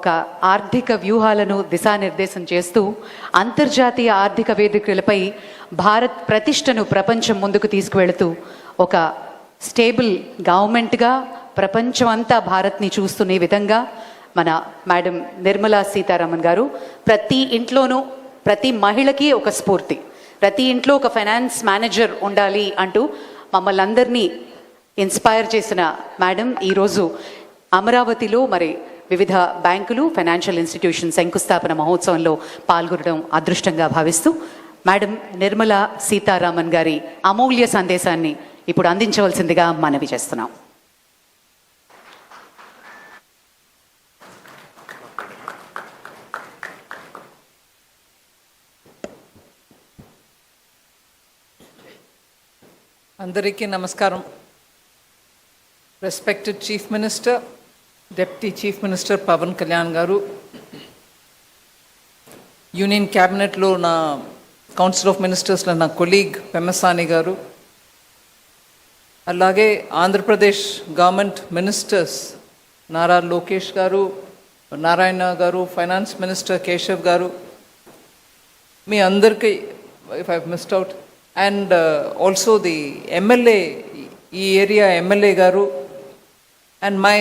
ఒక ఆర్థిక వ్యూహాలను దిశానిర్దేశం చేస్తూ అంతర్జాతీయ ఆర్థిక వేదికలపై భారత్ ప్రతిష్టను ప్రపంచం ముందుకు తీసుకువెళుతూ ఒక స్టేబుల్ గవర్నమెంట్గా ప్రపంచమంతా భారత్ని చూస్తున్న విధంగా మన మేడం నిర్మలా సీతారామన్ గారు ప్రతి ఇంట్లోనూ ప్రతి మహిళకి ఒక స్ఫూర్తి, ప్రతి ఇంట్లో ఒక ఫైనాన్స్ మేనేజర్ ఉండాలి అంటూ మమ్మల్ని అందరినీ ఇన్స్పైర్ చేసిన మేడం ఈరోజు అమరావతిలో మరి వివిధ బ్యాంకులు, ఫైనాన్షియల్ ఇన్స్టిట్యూషన్ శంకుస్థాపన మహోత్సవంలో పాల్గొనడం అదృష్టంగా భావిస్తూ మేడం నిర్మలా సీతారామన్ గారి అమూల్య సందేశాన్ని ఇప్పుడు అందించవలసిందిగా మనవి చేస్తున్నాం. అందరికీ నమస్కారం. Respected chief minister, Deputy Chief Minister Pavan Kalyan garu, union క్యాబినెట్లో నా కౌన్సిల్ ఆఫ్ మినిస్టర్స్లో నా కొలీగ్ పెమ్మసాని గారు, అలాగే ఆంధ్రప్రదేశ్ గవర్నమెంట్ మినిస్టర్స్ నారా లోకేష్ గారు, నారాయణ గారు, ఫైనాన్స్ మినిస్టర్ కేశవ్ గారు, మీ అందరికీ if I missed out, and also the MLA, ఈ ఏరియా ఎమ్మెల్యే గారు, and my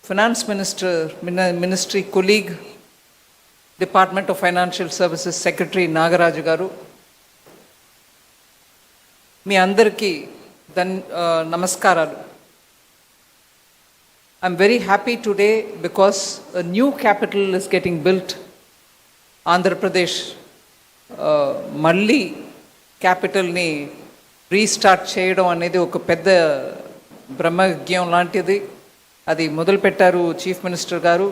Finance Ministry colleague, Department of Financial Services Secretary Nagaraj garu, మీ అందరికీ నమస్కారాలు. I'm very happy today because a new capital is getting built. Andhra Pradesh మళ్ళీ క్యాపిటల్ని restart చేయడం అనేది ఒక పెద్ద బ్రహ్మజ్ఞం లాంటిది. అది మొదలుపెట్టారు చీఫ్ మినిస్టర్ గారు,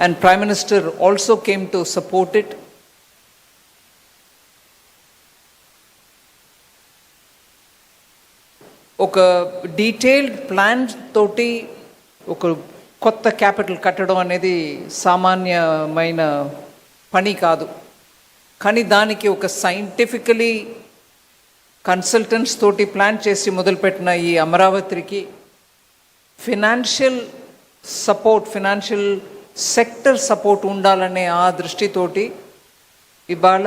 and prime minister also came to support it. ఒక డీటెయిల్డ్ ప్లాన్ తోటి ఒక కొత్త క్యాపిటల్ కట్టడం అనేది సామాన్యమైన పని కాదు. కానీ దానికి ఒక సైంటిఫికలీ కన్సల్టెంట్స్ తోటి ప్లాన్ చేసి మొదలుపెట్టిన ఈ అమరావతికి financial support, financial sector support ఉండాలనే ఆ దృష్టితోటి ఇవాళ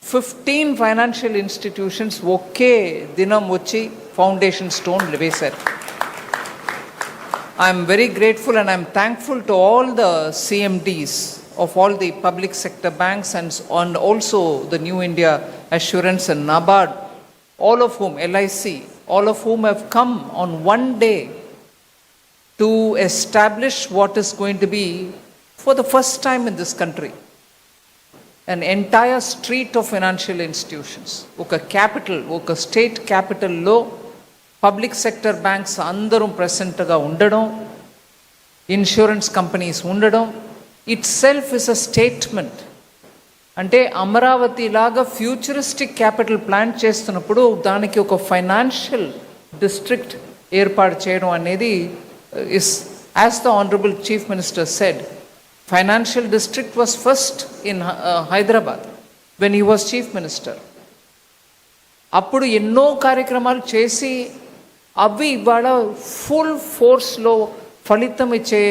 15 ఫైనాన్షియల్ ఇన్స్టిట్యూషన్స్ ఒకే దినం వచ్చి ఫౌండేషన్ స్టోన్ వేశారు. I'm very grateful and I'm thankful to all the CMDs of all the public sector banks and also the New India Assurance and NABARD, all of whom, LIC, all of whom have come on one day to establish what is going to be, for the first time in this country, an entire street of financial institutions. Oka capital, oka state capital lo public sector banks andarum present ga undadam, insurance companies undadam itself is a statement. అంటే అమరావతి లాగా futuristic capital plan చేస్తున్నప్పుడు దానికి ఒక financial district ఏర్పాటు చేయడం అనేది is, as the Honorable Chief Minister said, financial district was first in Hyderabad when he was Chief Minister. అప్పుడు ఎన్నో కార్యక్రమాలు చేసి అవి ఇవాళ ఫుల్ ఫోర్స్లో ఫలితం ఇచ్చే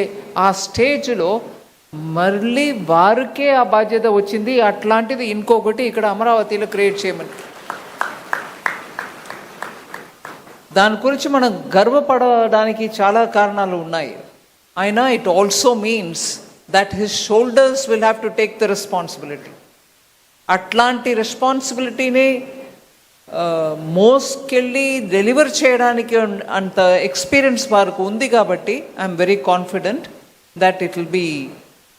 ఆ స్టేజ్లో మళ్ళీ వారికే ఆ బాధ్యత వచ్చింది. అట్లాంటిది ఇంకొకటి ఇక్కడ అమరావతిలో క్రియేట్ చేయమని, దాని గురించి మనం గర్వపడడానికి చాలా కారణాలు ఉన్నాయి. అయినా it also means that his shoulders will have to take the responsibility. అట్లాంటి రెస్పాన్సిబిలిటీని మోసుకెళ్ళి డెలివర్ చేయడానికి అంత ఎక్స్పీరియన్స్ వారికి ఉంది. కాబట్టి I'm very confident that it will be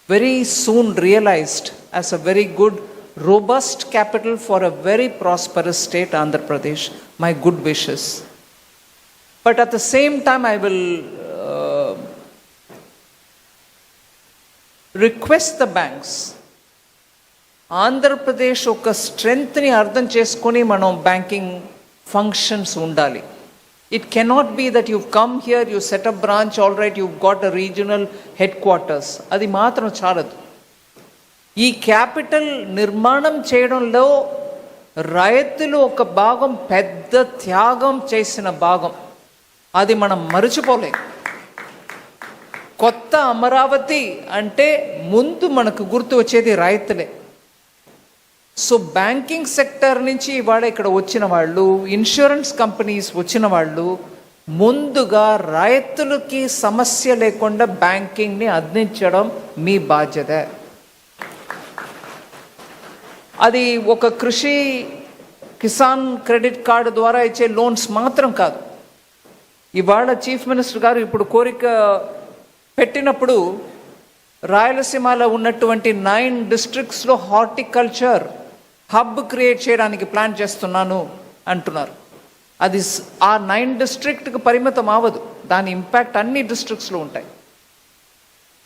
very soon realized as a very good, robust capital for a very prosperous state, Andhra Pradesh. My good wishes. But at the same time, I will request the banks. Andhra Pradesh oka strength ni ardham cheskoni manam banking functions undali. It cannot be that you've come here, you set up branch, all right, you've got a regional headquarters. అది మాత్రం చాలదు. ఈ capital నిర్మాణం చేయడంలో రైతులు ఒక భాగం, పెద్ద త్యాగం చేసిన భాగం, అది మనం మరచిపోలేం. కొత్త అమరావతి అంటే ముందు మనకు గుర్తు వచ్చేది రైతులే. సో బ్యాంకింగ్ సెక్టర్ నుంచి ఇవాళ ఇక్కడ వచ్చిన వాళ్ళు, ఇన్సూరెన్స్ కంపెనీస్ వచ్చిన వాళ్ళు ముందుగా రైతులకి సమస్య లేకుండా బ్యాంకింగ్ని అందించడం మీ బాధ్యత. అది ఒక కృషి కిసాన్ క్రెడిట్ కార్డు ద్వారా ఇచ్చే లోన్స్ మాత్రం కాదు. ఇవాళ చీఫ్ మినిస్టర్ గారు ఇప్పుడు కోరిక పెట్టినప్పుడు రాయలసీమలో ఉన్నటువంటి 9 డిస్ట్రిక్ట్స్లో హార్టికల్చర్ హబ్ క్రియేట్ చేయడానికి ప్లాన్ చేస్తున్నాను అంటున్నారు. అది ఆ 9 డిస్ట్రిక్ట్కి పరిమితం అవ్వదు, దాని ఇంపాక్ట్ అన్ని డిస్ట్రిక్ట్స్లో ఉంటాయి.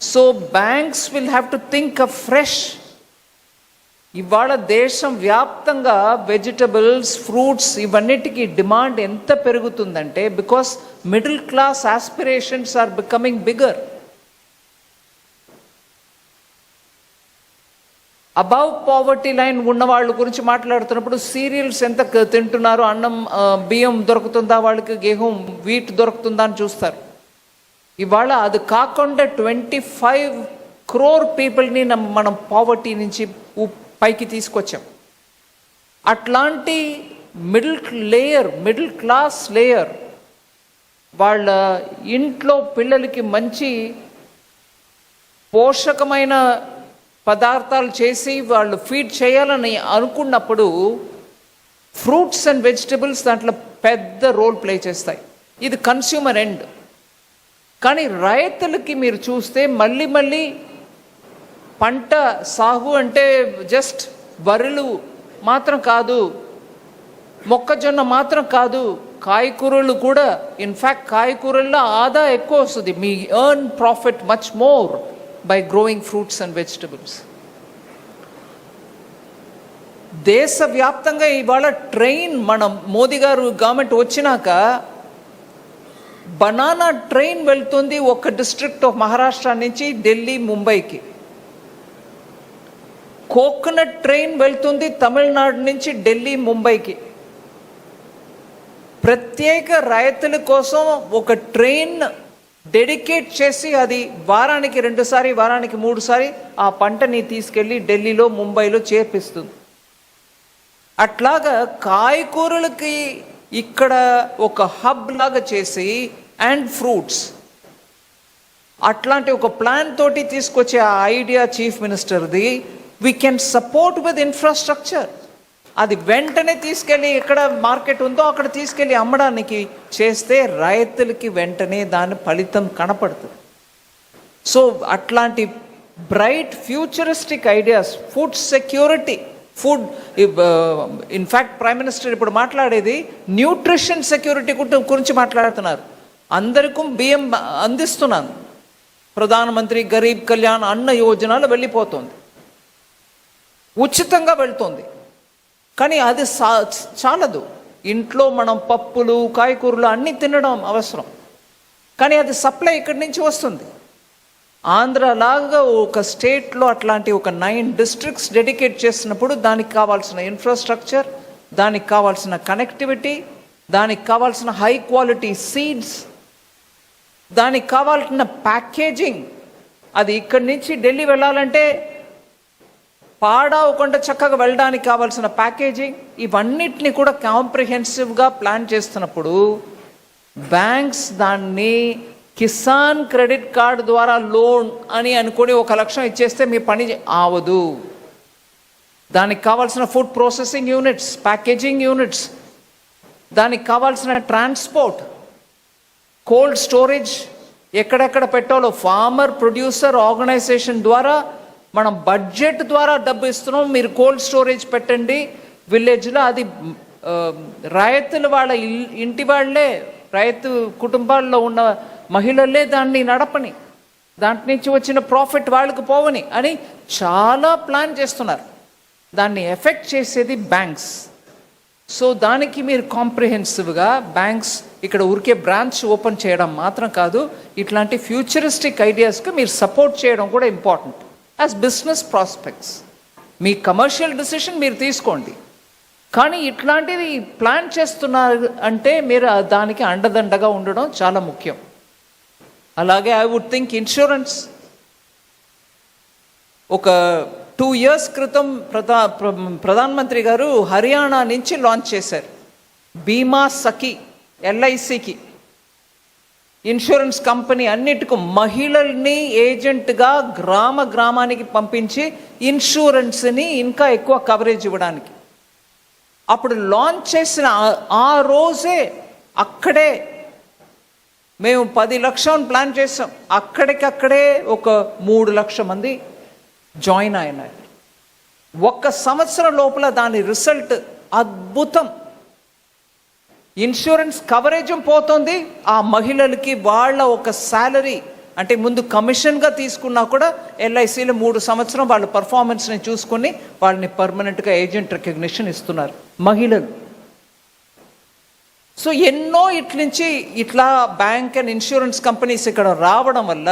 So banks will have to think a fresh. ఇవాళ దేశం వ్యాప్తంగా వెజిటబుల్స్, ఫ్రూట్స్ ఇవన్నిటికీ డిమాండ్ ఎంత పెరుగుతుందంటే because middle class aspirations are becoming bigger. Above poverty line ఉన్న వాళ్ళ గురించి మాట్లాడుతున్నప్పుడు సీరియల్స్ ఎంత తింటున్నారు, అన్నం బియ్యం దొరుకుతుందా వాళ్ళకి, గేహం వీట్ దొరుకుతుందా అని చూస్తారు. ఇవాళ అది కాకుండా 25 crore పీపుల్ని మనం పావర్టీ నుంచి పైకి తీసుకొచ్చాం. అట్లాంటి మిడిల్ క్లాస్ లేయర్ వాళ్ళ ఇంట్లో పిల్లలకి మంచి పోషకమైన పదార్థాలు చేసి వాళ్ళు ఫీడ్ చేయాలని అనుకున్నప్పుడు ఫ్రూట్స్ అండ్ వెజిటబుల్స్ దాంట్లో పెద్ద రోల్ ప్లే చేస్తాయి. ఇది కన్స్యూమర్ ఎండ్. కానీ రైతులకి మీరు చూస్తే మళ్ళీ పంట సాగు అంటే జస్ట్ వరులు మాత్రం కాదు, మొక్కజొన్న మాత్రం కాదు, కాయకూరలు కూడా. ఇన్ఫ్యాక్ట్ కాయకూరల్లో ఆదా ఎక్కువ వస్తుంది. మీ earn profit much more by growing fruits and vegetables. దేశవ్యాప్తంగా ఇవాళ ట్రైన్, మనం మోదీ గారు గవర్నమెంట్ వచ్చినాక బనానా ట్రైన్ వెళ్తుంది ఒక డిస్ట్రిక్ట్ ఆఫ్ మహారాష్ట్ర నుంచి ఢిల్లీ, ముంబైకి. కోకోనట్ ట్రైన్ వెళ్తుంది తమిళనాడు నుంచి ఢిల్లీ, ముంబైకి. ప్రత్యేక రైతుల కోసం ఒక ట్రైన్ డెడికేట్ చేసి అది వారానికి 2 సారి, వారానికి 3 సారి ఆ పంటని తీసుకెళ్ళి ఢిల్లీలో, ముంబైలో చేర్పిస్తుంది. అట్లాగా కాయకూరలకి ఇక్కడ ఒక హబ్ లాగా చేసి అండ్ ఫ్రూట్స్ అట్లాంటి ఒక ప్లాన్ తోటి తీసుకొచ్చే ఆ ఐడియా చీఫ్ మినిస్టర్ది. We can support with infrastructure. అది వెంటనే తీసుకెళ్ళి ఎక్కడ మార్కెట్ ఉందో అక్కడ తీసుకెళ్ళి అమ్మడానికి చేస్తే రైతులకి వెంటనే దాని ఫలితం కనపడుతుంది. సో అట్లాంటి bright futuristic ideas, food security, food in fact prime minister ఇప్పుడు మాట్లాడేది న్యూట్రిషన్ సెక్యూరిటీ గురించి మాట్లాడుతున్నారు. అందరికీ బియ్యం అందిస్తున్నాను, ప్రధానమంత్రి గరీబ్ కళ్యాణ్ అన్న యోజనలో వెళ్ళిపోతుంది, ఉచితంగా వెళ్తుంది. కానీ అది చాలదు. ఇంట్లో మనం పప్పులు, కాయకూరలు అన్నీ తినడం అవసరం, కానీ అది సప్లై ఇక్కడి నుంచి వస్తుంది. ఆంధ్రలాగా ఒక స్టేట్లో అట్లాంటి ఒక 9 డిస్ట్రిక్ట్స్ డెడికేట్ చేసినప్పుడు దానికి కావాల్సిన ఇన్ఫ్రాస్ట్రక్చర్, దానికి కావాల్సిన కనెక్టివిటీ, దానికి కావాల్సిన హై క్వాలిటీ సీడ్స్, దానికి కావాల్సిన ప్యాకేజింగ్. అది ఇక్కడి నుంచి ఢిల్లీ వెళ్ళాలంటే పాడవకుండా చక్కగా వెళ్ళడానికి కావాల్సిన ప్యాకేజింగ్, ఇవన్నిటిని కూడా కాంప్రిహెన్సివ్గా ప్లాన్ చేస్తున్నప్పుడు బ్యాంక్స్ దాన్ని కిసాన్ క్రెడిట్ కార్డు ద్వారా లోన్ అని అనుకొని 1 లక్షం ఇచ్చేస్తే మీ పని ఆవదు. దానికి కావాల్సిన food processing units, packaging units, దానికి కావాల్సిన ట్రాన్స్పోర్ట్, కోల్డ్ స్టోరేజ్ ఎక్కడెక్కడ పెట్టాలో ఫార్మర్ ప్రొడ్యూసర్ ఆర్గనైజేషన్ ద్వారా మనం బడ్జెట్ ద్వారా డబ్బు ఇస్తున్నాం, మీరు కోల్డ్ స్టోరేజ్ పెట్టండి విలేజ్లో. అది రైతులు వాళ్ళ ఇంటి వాళ్ళే, రైతు కుటుంబాల్లో ఉన్న మహిళలే దాన్ని నడపని, దాంట్ నుంచి వచ్చిన ప్రాఫిట్ వాళ్ళకి పోవని అని చాలా ప్లాన్ చేస్తున్నారు. దాన్ని ఎఫెక్ట్ చేసేది బ్యాంక్స్. సో దానికి మీరు కాంప్రిహెన్సివ్గా బ్యాంక్స్ ఇక్కడ ఊరికే బ్రాంచ్ ఓపెన్ చేయడం మాత్రం కాదు, ఇట్లాంటి ఫ్యూచరిస్టిక్ ఐడియాస్కి మీరు సపోర్ట్ చేయడం కూడా ఇంపార్టెంట్. యాజ్ బిజినెస్ ప్రాస్పెక్ట్స్ మీ కమర్షియల్ డిసిషన్ మీరు తీసుకోండి, కానీ ఇట్లాంటివి ప్లాన్ చేస్తున్నారు అంటే మీరు దానికి అండదండగా ఉండడం చాలా ముఖ్యం. అలాగే ఐ వుడ్ థింక్ ఇన్సూరెన్స్ ఒక 2 years క్రితం ప్రధానమంత్రి గారు హర్యానా నుంచి లాంచ్ చేశారు బీమా సఖి ఎల్ఐసికి ఇన్సూరెన్స్ కంపెనీ అన్నిటికీ మహిళల్ని ఏజెంట్గా గ్రామానికి పంపించి ఇన్సూరెన్స్ని ఇంకా ఎక్కువ కవరేజ్ ఇవ్వడానికి. అప్పుడు లాంచ్ చేసిన ఆ రోజే అక్కడే మేము 10 లక్షలను ప్లాన్ చేసాం. అక్కడికక్కడే ఒక 3 లక్షల మంది జాయిన్ అయినారు. 1 సంవత్సరం లోపల దాని రిజల్ట్ అద్భుతం. ఇన్సూరెన్స్ కవరేజ్ పోతుంది, ఆ మహిళలకి వాళ్ళ ఒక శాలరీ అంటే ముందు కమిషన్గా తీసుకున్నా కూడా ఎల్ఐసిలో 3 సంవత్సరం వాళ్ళ పర్ఫార్మెన్స్ని చూసుకొని వాళ్ళని పర్మనెంట్గా ఏజెంట్ రికగ్నిషన్ ఇస్తున్నారు మహిళలు. సో ఎన్నో ఇట్లా బ్యాంక్ అండ్ ఇన్సూరెన్స్ కంపెనీస్ ఇక్కడ రావడం వల్ల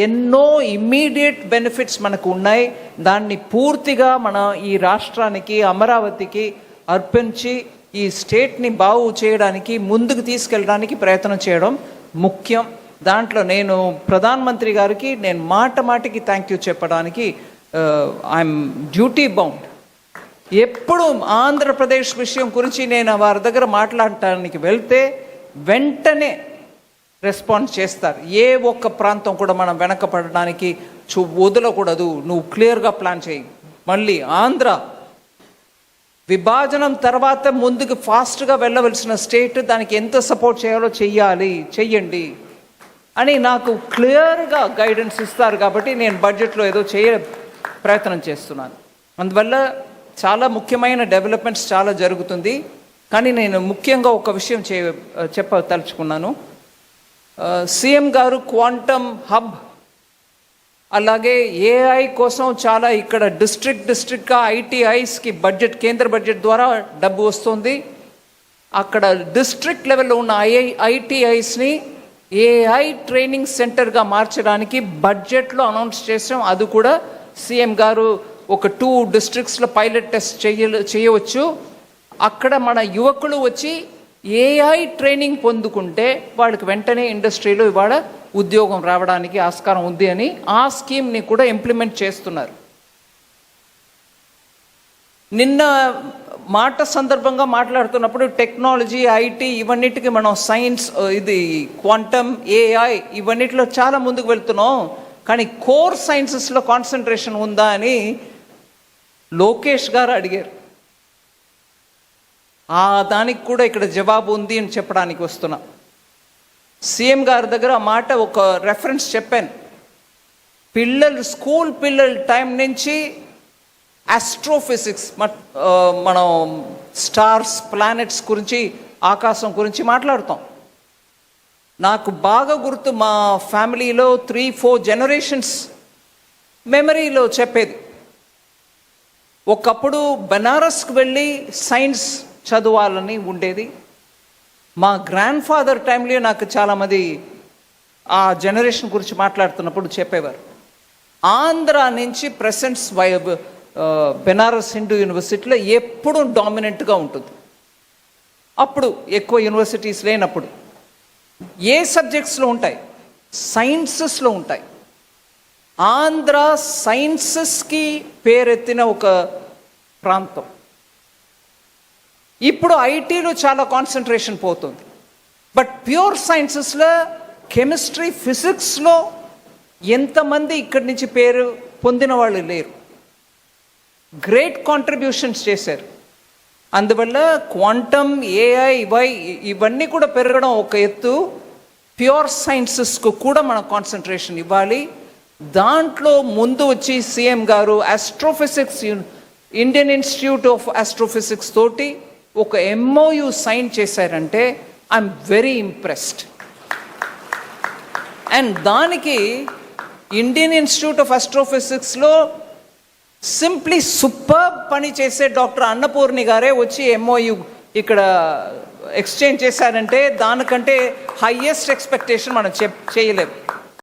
ఎన్నో ఇమ్మీడియట్ బెనిఫిట్స్ మనకు ఉన్నాయి. దాన్ని పూర్తిగా మన ఈ రాష్ట్రానికి అమరావతికి అర్పించి ఈ స్టేట్ని బాగు చేయడానికి ముందుకు తీసుకెళ్ళడానికి ప్రయత్నం చేయడం ముఖ్యం. దాంట్లో నేను ప్రధానమంత్రి గారికి నేను మాటికి థ్యాంక్ యూ చెప్పడానికి ఐఎమ్ డ్యూటీ బౌండ్. ఎప్పుడు ఆంధ్రప్రదేశ్ విషయం గురించి నేను వారి దగ్గర మాట్లాడటానికి వెళ్తే వెంటనే రెస్పాన్స్ చేస్తారు. ఏ ఒక్క ప్రాంతం కూడా మనం వెనకపడడానికి వదలకూడదు, నువ్వు క్లియర్గా ప్లాన్ చేయి. మళ్ళీ ఆంధ్ర విభజనం తర్వాత ముందుకు ఫాస్ట్గా వెళ్ళవలసిన స్టేట్, దానికి ఎంత సపోర్ట్ చేయాలో చెయ్యండి అని నాకు క్లియర్గా గైడెన్స్ ఇస్తారు. కాబట్టి నేను బడ్జెట్లో ఏదో ప్రయత్నం చేస్తున్నాను. అందువల్ల చాలా ముఖ్యమైన డెవలప్మెంట్స్ చాలా జరుగుతుంది. కానీ నేను ముఖ్యంగా ఒక విషయం చెప్పదలుచుకున్నాను. సీఎం గారు క్వాంటమ్ హబ్ అలాగే ఏఐ కోసం చాలా ఇక్కడ డిస్ట్రిక్ట్గా ఐటీఐస్కి బడ్జెట్ కేంద్ర బడ్జెట్ ద్వారా డబ్బు వస్తుంది. అక్కడ డిస్ట్రిక్ట్ లెవెల్లో ఉన్న ఐటీఐస్ని ఏఐ ట్రైనింగ్ సెంటర్గా మార్చడానికి బడ్జెట్లో అనౌన్స్ చేసాం. అది కూడా సీఎం గారు ఒక 2 districtsలో పైలట్ టెస్ట్ చేయవచ్చు. అక్కడ మన యువకులు వచ్చి ఏఐ ట్రైనింగ్ పొందుకుంటే వాళ్ళకి వెంటనే ఇండస్ట్రీలో ఇవాళ ఉద్యోగం రావడానికి ఆస్కారం ఉంది అని ఆ స్కీమ్ని కూడా ఇంప్లిమెంట్ చేస్తున్నారు. నిన్న సందర్భంగా మాట్లాడుతున్నప్పుడు టెక్నాలజీ, ఐటీ ఇవన్నిటికీ మనం సైన్స్, ఇది క్వాంటమ్, ఏఐ ఇవన్నిటిలో చాలా ముందుకు వెళ్తున్నాం. కానీ కోర్ సైన్సెస్లో కాన్సన్ట్రేషన్ ఉందా అని లోకేష్ గారు అడిగారు. దానికి కూడా ఇక్కడ జవాబు ఉంది అని చెప్పడానికి వస్తున్నా. సీఎం గారి దగ్గర ఆ మాట ఒక రెఫరెన్స్ చెప్పాను. స్కూల్ పిల్లల టైం నుంచి ఆస్ట్రోఫిజిక్స్, మనం స్టార్స్, ప్లానెట్స్ గురించి, ఆకాశం గురించి మాట్లాడుతాం. నాకు బాగా గుర్తు, మా ఫ్యామిలీలో 3-4 జనరేషన్స్ మెమరీలో చెప్పేది. ఒకప్పుడు బెనారస్కి వెళ్ళి సైన్స్ చదవాలని ఉండేది. మా గ్రాండ్ ఫాదర్ టైంలో నాకు చాలామంది ఆ జనరేషన్ గురించి మాట్లాడుతున్నప్పుడు చెప్పేవారు. ఆంధ్ర నుంచి ప్రెసెంట్స్ బెనారస్ హిందూ యూనివర్సిటీలో ఎప్పుడూ డామినెంట్గా ఉంటుంది. అప్పుడు ఎక్కువ యూనివర్సిటీస్ లేనప్పుడు ఏ సబ్జెక్ట్స్లో ఉంటాయి? సైన్సెస్లో ఉంటాయి. ఆంధ్ర సైన్సెస్కి పేరెత్తిన ఒక ప్రాంతం. ఇప్పుడు ఐటీలో చాలా కాన్సన్ట్రేషన్ పోతుంది. బట్ ప్యూర్ సైన్సెస్లో కెమిస్ట్రీ, ఫిజిక్స్లో ఎంతమంది ఇక్కడి నుంచి పేరు పొందిన వాళ్ళు లేరు. గ్రేట్ కాంట్రిబ్యూషన్స్ చేశారు. అందువల్ల క్వాంటమ్, ఏఐ ఇవన్నీ కూడా పెరగడం ఒక ఎత్తు. ప్యూర్ సైన్సెస్కు కూడా మనం కాన్సన్ట్రేషన్ ఇవ్వాలి. దాంట్లో ముందు వచ్చి సీఎం గారు astrophysics, Indian institute of astrophysics తోటి ఒక MOU సైన్ చేశారంటే ఐఎమ్ వెరీ ఇంప్రెస్డ్. అండ్ దానికి ఇండియన్ ఇన్స్టిట్యూట్ ఆఫ్ ఆస్ట్రోఫిజిక్స్లో సింప్లీ సూపర్ పని చేసే డాక్టర్ అన్నపూర్ణి గారే వచ్చి MOU ఇక్కడ ఎక్స్చేంజ్ చేశారంటే దానికంటే హైయెస్ట్ ఎక్స్పెక్టేషన్ మనం చేయలేము.